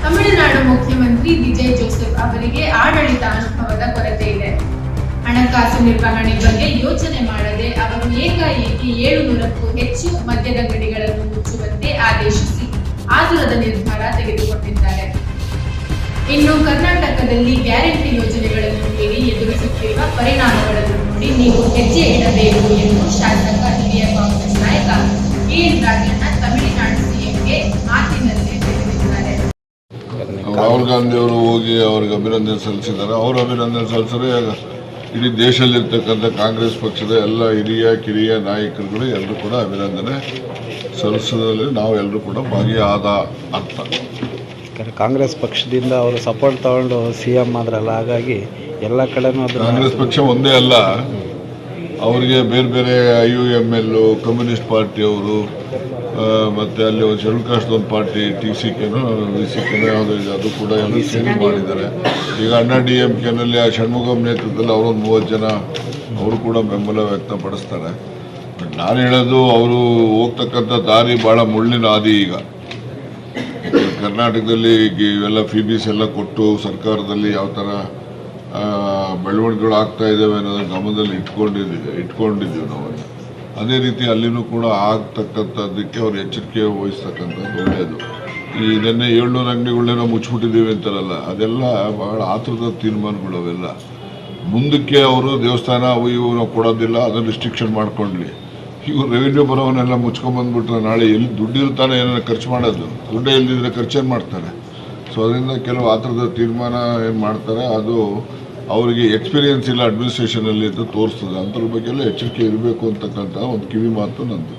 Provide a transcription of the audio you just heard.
ತಮಿಳುನಾಡು ಮುಖ್ಯಮಂತ್ರಿ ವಿಜಯ್ ಜೋಸೆಫ್ ಅವರಿಗೆ ಆಡಳಿತ ಅನುಭವದ ಕೊರತೆ ಇದೆ. ಹಣಕಾಸು ನಿರ್ವಹಣೆ ಬಗ್ಗೆ ಯೋಚನೆ ಮಾಡದೆ ಅವರು ಏಕಾಏಕಿ 700ಕ್ಕೂ ಹೆಚ್ಚು ಮದ್ಯದಂಗಡಿಗಳನ್ನು ಮುಚ್ಚುವಂತೆ ಆದೇಶಿಸಿ ಆತುರದ ನಿರ್ಧಾರ ತೆಗೆದುಕೊಂಡಿದ್ದಾರೆ. ಇನ್ನು ಕರ್ನಾಟಕದಲ್ಲಿ ಗ್ಯಾರಂಟಿ ಯೋಜನೆಗಳನ್ನು ನೀಡಿ ಎದುರಿಸುತ್ತಿರುವ ಪರಿಣಾಮಗಳನ್ನು ನೋಡಿ ನೀವು ಹೆಜ್ಜೆ ಇಡಬೇಕು ಎಂದು ಶಾಸಕ ಹಿರಿಯ ಕಾಂಗ್ರೆಸ್ ನಾಯಕ ಎನ್ ರಾಜಣ್ಣ ತಮಿಳುನಾಡು ಸಿಎಂಗೆ ಮಾತಿನಲ್ಲಿ ತಿಳಿಸಿದ್ದಾರೆ. ರಾಹುಲ್ ಗಾಂಧಿ ಅವರು ಹೋಗಿ ಅವರಿಗೆ ಅಭಿನಂದನೆ ಸಲ್ಲಿಸಿದ್ದಾರೆ. ಅವರು ಅಭಿನಂದನೆ ಸಲ್ಲಿಸಿದ್ರೆ ಇಡೀ ದೇಶದಲ್ಲಿರ್ತಕ್ಕಂಥ ಕಾಂಗ್ರೆಸ್ ಪಕ್ಷದ ಎಲ್ಲ ಹಿರಿಯ ಕಿರಿಯ ನಾಯಕರುಗಳು ಎಲ್ಲರೂ ಕೂಡ ಅಭಿನಂದನೆ ಸಲ್ಲಿಸೋದ್ರಲ್ಲಿ ನಾವು ಎಲ್ಲರೂ ಕೂಡ ಭಾಗಿಯಾದ ಅರ್ಥ. ಕಾಂಗ್ರೆಸ್ ಪಕ್ಷದಿಂದ ಅವರು ಸಪೋರ್ಟ್ ತಗೊಂಡು ಸಿಎಂ ಆದ್ರಲ್ಲ, ಹಾಗಾಗಿ ಎಲ್ಲ ಕಡೆನೂ ಕಾಂಗ್ರೆಸ್ ಪಕ್ಷ ಒಂದೇ ಅಲ್ಲ, ಅವರಿಗೆ ಬೇರೆ ಬೇರೆ IUML ಕಮ್ಯುನಿಸ್ಟ್ ಪಾರ್ಟಿಯವರು ಮತ್ತು ಅಲ್ಲಿ ಒಂದು ಶೆಡ್ಯೂಲ್ ಕಾಸ್ಟ್ ಒಂದು ಪಾರ್ಟಿ TCKನೋ VCKನೋ ಯಾವುದೋ ಇದೆ, ಅದು ಕೂಡ ಎಲ್ಲ ಸೇರಿ ಮಾಡಿದ್ದಾರೆ. ಈಗ ಅಣ್ಣಾ DMKನಲ್ಲಿ ಷಣ್ಮುಗಂ ನೇತೃತ್ವದಲ್ಲಿ ಅವರೊಂದು 30 ಜನ ಅವರು ಕೂಡ ಬೆಂಬಲ ವ್ಯಕ್ತಪಡಿಸ್ತಾರೆ. ನಾನು ಹೇಳೋದು ಅವರು ಹೋಗ್ತಕ್ಕಂಥ ದಾರಿ ಭಾಳ ಮುಳ್ಳಿನ ಹಾದಿ. ಈಗ ಕರ್ನಾಟಕದಲ್ಲಿ ಇವೆಲ್ಲ ಫೀಸ್ ಎಲ್ಲ ಕೊಟ್ಟು ಸರ್ಕಾರದಲ್ಲಿ ಯಾವ ಥರ ಬೆಳವಣಿಗೆಗಳು ಆಗ್ತಾ ಇದ್ದಾವೆ ಅನ್ನೋದನ್ನ ಗಮನದಲ್ಲಿ ಇಟ್ಕೊಂಡಿದ್ದೀವಿ ನಾವು. ಅದೇ ರೀತಿ ಅಲ್ಲಿನೂ ಕೂಡ ಆಗ್ತಕ್ಕಂಥದ್ದಕ್ಕೆ ಅವ್ರು ಎಚ್ಚರಿಕೆ ವಹಿಸ್ತಕ್ಕಂಥದ್ದು ಒಳ್ಳೆಯದು. ಈ ನಿನ್ನೆ 700 ಅಂಗಡಿಗಳನ್ನೇನೋ ಮುಚ್ಚಿಬಿಟ್ಟಿದ್ದೀವಿ ಅಂತಾರಲ್ಲ, ಅದೆಲ್ಲ ಬಹಳ ಆತುರದ ತೀರ್ಮಾನಗಳು. ಅವೆಲ್ಲ ಮುಂದಕ್ಕೆ ಅವರು ದೇವಸ್ಥಾನ ಇವು ನಾವು ಕೊಡೋದಿಲ್ಲ, ಅದನ್ನು ರಿಸ್ಟ್ರಿಕ್ಷನ್ ಮಾಡ್ಕೊಳ್ಳಿ. ಇವರು ರೆವಿನ್ಯೂ ಬರೋವನ್ನೆಲ್ಲ ಮುಚ್ಕೊಂಡ್ಬಂದ್ಬಿಟ್ರೆ ನಾಳೆ ಎಲ್ಲಿ ದುಡ್ಡು ಇರ್ತಾನೆ ಏನಾರ ಖರ್ಚು ಮಾಡೋದು, ದುಡ್ಡೇ ಇಲ್ಲದಿದ್ರೆ ಖರ್ಚೇನು ಮಾಡ್ತಾರೆ. ಸೊ ಅದರಿಂದ ಕೆಲವು ಆತುರದ ತೀರ್ಮಾನ ಏನು ಮಾಡ್ತಾರೆ, ಅದು ಅವರಿಗೆ ಎಕ್ಸ್ಪೀರಿಯನ್ಸ್ ಇಲ್ಲ ಅಡ್ಮಿನಿಸ್ಟ್ರೇಷನಲ್ಲಿ ಅಂತ ತೋರಿಸ್ತದೆ. ಅಂಥದ್ರ ಬಗ್ಗೆ ಎಲ್ಲ ಎಚ್ಚರಿಕೆ ಇರಬೇಕು ಅಂತಕ್ಕಂಥ ಒಂದು ಕಿವಿ ಮಾತು ನಂದು.